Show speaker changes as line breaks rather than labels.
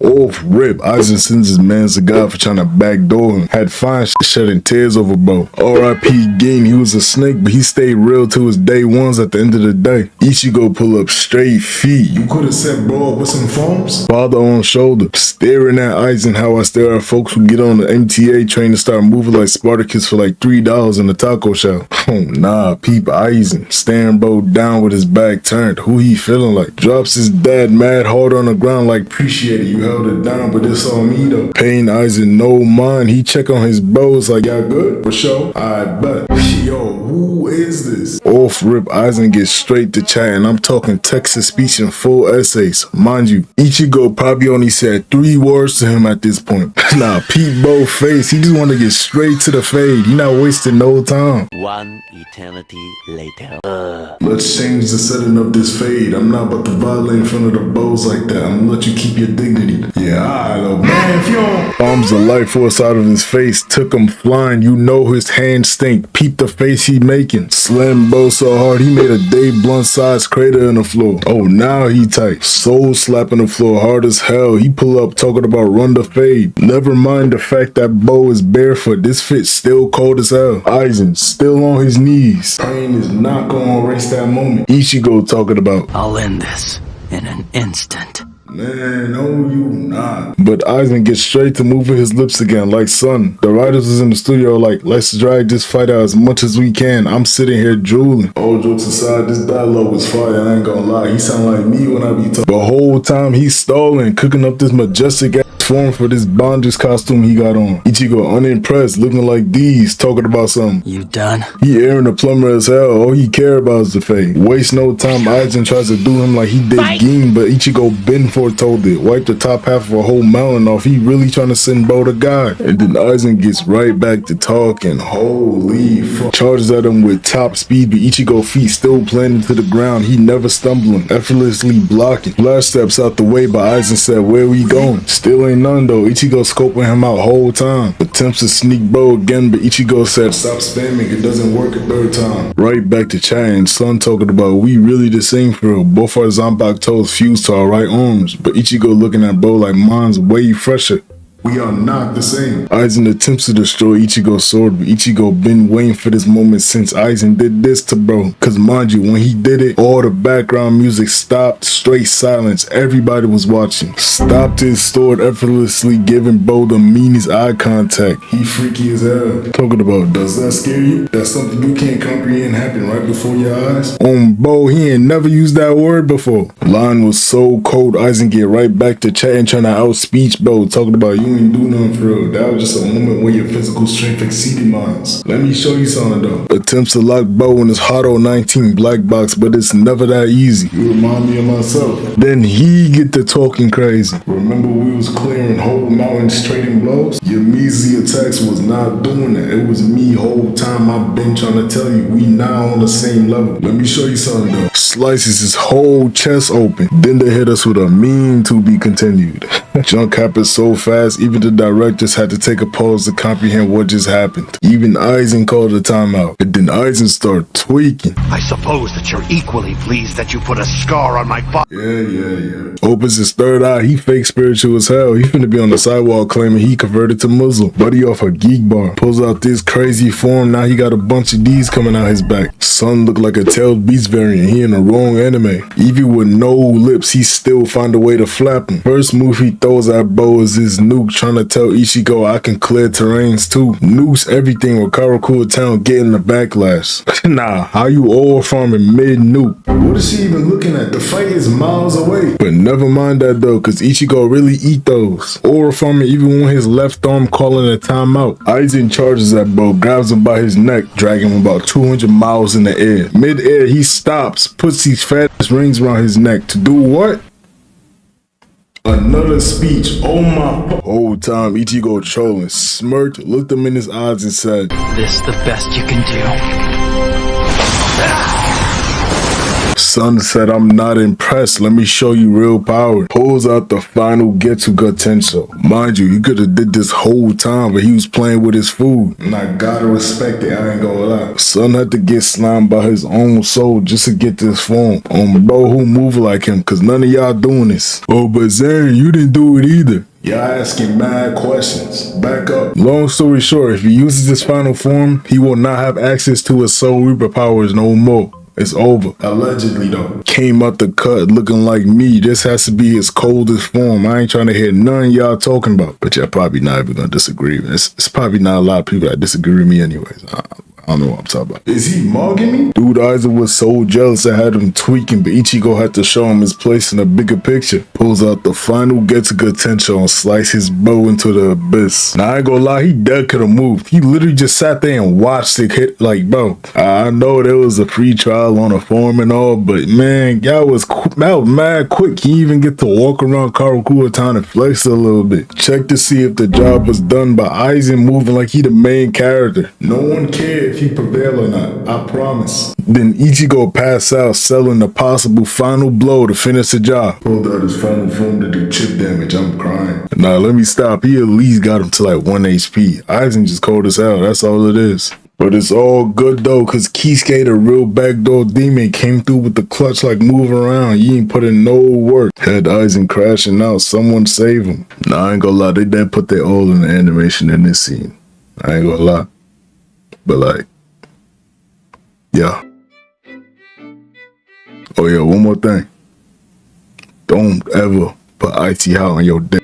Off rip, Aizen sends his man to God for trying to backdoor him. Had fine shedding tears over Bo. R.I.P. Ging, he was a snake, but he stayed real to his day ones at the end of the day. Ichigo pull up straight feet. You could have set Bo up with some foams? Father on shoulder, staring at Aizen how I stare at folks who get on the MTA train and start moving like Spartacus for like $3 in the taco shop. Oh nah, peep Aizen, staring Bo down with his back turned. Who he feeling like? Drops his dad mad hard on the ground like appreciate it, you held it down, but this on me though. Paying Aizen no mind, he check on his bows like y'all good? For sure, I bet. Yo, who is this? Off rip, Aizen gets straight to chat and I'm talking Texas speech in full essays. Mind you, Ichigo probably only said 3 words to him at this point. Nah, peep Bo face, he just want to get straight to the fade. He not wasting no time.
One eternity later.
Let's change the setting of this fade. I'm not about to violate in front of the bows like that. I'm gonna let you keep your dignity. Yeah, alright, little man, if you don't. Bombs the light force out of his face, took him flying. You know his hands stink. Peep the face he making. Slam Bo so hard he made a Dave Blunt sized crater in the floor. Oh, now he tight. Soul slapping the floor hard as hell. He pull up talking about run the fade. Never mind the fact that Bo is barefoot. This fit's still cold as hell. Aizen still on his knees. Pain is not gonna erase that moment. Ichigo talking about,
I'll end this in an instant.
man, no you not. But Aizen gets straight to moving his lips again like son. The writers was in the studio like, let's drag this fight out as much as we can. I'm sitting here drooling. All jokes aside, this dialogue was fire, I ain't gonna lie. He sound like me when I be talking. The whole time he's stalling, cooking up this majestic ass form for this bondage costume he got on. Ichigo unimpressed, looking like these, talking about something.
You done?
He airing the plumber as hell. All he care about is the fade. Waste no time. Aizen tries to do him like he did Ging, but Ichigo been foretold it. Wipe the top half of a whole mountain off. He really trying to send Bo the guy. And then Aizen gets right back to talking. Holy fuck. Charges at him with top speed, but Ichigo feet still planted to the ground. He never stumbling, effortlessly blocking. Flash steps out the way, but Aizen said, where we going? Still ain't none though. Ichigo scoping him out whole time. Attempts to sneak Bo again, but Ichigo said, stop spamming, it doesn't work a third time. Right back to Chan and Son talking about, we really the same for real. Both our Zanpakuto toes fused to our right arms, but Ichigo looking at Bo like mine's way fresher. We are not the same. Aizen attempts to destroy Ichigo's sword, but Ichigo been waiting for this moment since Aizen did this to Bo. Cause mind you, when he did it, all the background music stopped, straight silence, everybody was watching. Stopped his sword effortlessly, giving Bo the meanest eye contact. He freaky as hell. Talking about, does that scare you? That's something you can't comprehend happen right before your eyes? On Bo, he ain't never used that word before. Line was so cold, Aizen get right back to chatting, trying to outspeech Bo, talking about you ain't do nothing for real. That was just a moment where your physical strength exceeded mine. Let me show you something though. Attempts to lock Bo in his Hot 19 black box, but it's never that easy. You remind me of myself. Then he get to talking crazy. Remember we was clearing whole mountains trading blows? Your measly attacks was not doing that. It was me whole time. I've been trying to tell you, we now on the same level. Let me show you something though. Slices his whole chest open. Then they hit us with a mean to be continued. Junk happened so fast, even the directors had to take a pause to comprehend what just happened. Even Aizen called a timeout. And then Aizen started tweaking.
I suppose that you're equally pleased that you put a scar on my body.
Yeah. Opens his third eye. He fake spiritual as hell. He finna be on the sidewalk claiming he converted to Muslim. Buddy off a geek bar. Pulls out this crazy form. Now he got a bunch of D's coming out his back. Son look like a Tailed Beast variant. He in the wrong anime. Even with no lips, he still find a way to flap him. First move he throws at Bo is his nuke, trying to tell Ichigo I can clear terrains too. Nukes everything with Karakura Town getting the backlash. Nah, how you all farming mid-nuke? What is she even looking at? The fight is miles away. But never mind that though, cause Ichigo really eat those. Aura farming even when his left arm calling a timeout. Aizen charges at Bo, grabs him by his neck, dragging him about 200 miles in the air. Mid-air he stops, puts these fat rings around his neck. To do what? Another speech. Oh my. Whole time Ichigo trolling, smirked, looked him in his eyes and said,
This the best you can do?
Son said, I'm not impressed. Let me show you real power. Pulls out the final Getsuga Tensho. Mind you, he could have did this whole time, but he was playing with his food. And I gotta respect it, I ain't gonna lie. Son had to get slimed by his own soul just to get this form. Bro who move like him, cause none of y'all doing this. Oh, but Zane, you didn't do it either. Y'all asking mad questions. Back up. Long story short, if he uses this final form, he will not have access to his Soul Reaper powers no more. It's over. Allegedly though. Came out the cut looking like me. This has to be his coldest form. I ain't trying to hear none y'all talking about. But y'all probably not even gonna disagree. It's probably not a lot of people that disagree with me anyways. I don't know what I'm talking about. Is he mugging me? Dude, Aizen was so jealous I had him tweaking, but Ichigo had to show him his place in a bigger picture. Pulls out the final Getsuga Tensho and slice his bow into the abyss. Now, I ain't gonna lie, he dead could've moved. He literally just sat there and watched it hit, like, bro. I know there was a free trial on a forum and all, but man, y'all was mad quick. He even get to walk around Karakura Town and flex a little bit. Check to see if the job was done by Aizen moving like he the main character. No one cared if he prevail or not, I promise. Then Ichigo pass out selling the possible final blow to finish the job. Pulled out his final form to do chip damage, I'm crying. Nah, let me stop. He at least got him to like 1 HP. Aizen just cold as hell, that's all it is. But it's all good though, cause Kisuke, the real backdoor demon, came through with the clutch like move around. You ain't put in no work. Had Aizen crashing out, someone save him. Nah, I ain't gonna lie, they didn't put their all in the animation in this scene. I ain't gonna lie. But like, yeah. Oh yeah, one more thing. Don't ever put IT out on your dick.